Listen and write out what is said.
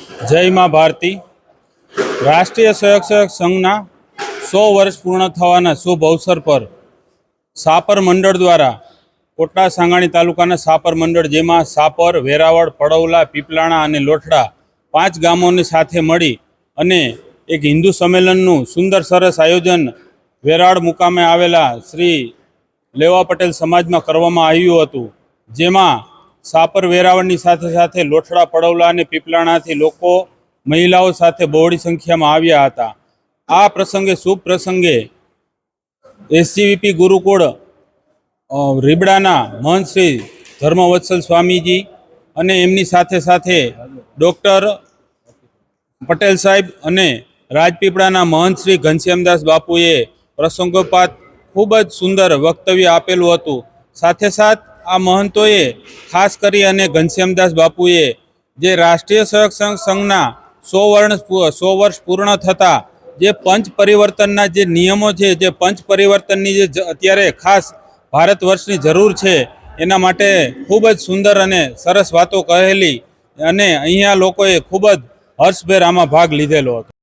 जय मां भारती। राष्ट्रीय स्वयंसेवक संघना 100 वर्ष पूर्ण थवाना शुभ अवसर पर सापर मंडल द्वारा कोटला सांगाणी तालुकाना सापर मंडल जेमां सापर, वेरावळ, पड़ौला, पीपलाणा अने लोठड़ा 5 गामोनी साथे मळी अने एक हिंदू सम्मेलनનું सुंदर सरस आयोजन वेरावळ मुकामे आवेला श्री लेवा पटेल समाजमां करवामां आव्युं हतुं। जेमां सापर वेरावळनी साथे साथे लोठड़ा, पड़ौला अने पीपलाणाथी लोको महिलाओं साथे बहोળી संख्यामां आव्या हता। आ प्रसंगे शुभ प्रसंगे एसजीवीपी गुरुकुळ રીબડાના महंत श्री धर्मवत्सल स्वामीजी અને એમની સાથે સાથે ડૉક્ટર પટેલ સાહેબ અને રાજપીપળાના महंत श्री ઘનશ્યામદાસ બાપુએ પ્રસંગોપાત ખૂબ જ સુંદર વક્તવ્ય આપેલું હતું। સાથે સાથ આ મહંતોએ ખાસ કરી અને ઘનશ્યામદાસ બાપુએ જે રાષ્ટ્રીય સ્વયંસેવક સંઘના 100 વર્ષ પૂર્ણ થતા જે પંચ પરિવર્તનના જે નિયમો છે, જે પંચ પરિવર્તનની જે અત્યારે ખાસ भारत वर्षनी जरूर है एना माटे खूब ज सुंदर अने सरस वातो कहेली अने अहींया लोकोए खूब ज हर्षभेर आमां भाग लीधेलो हतो।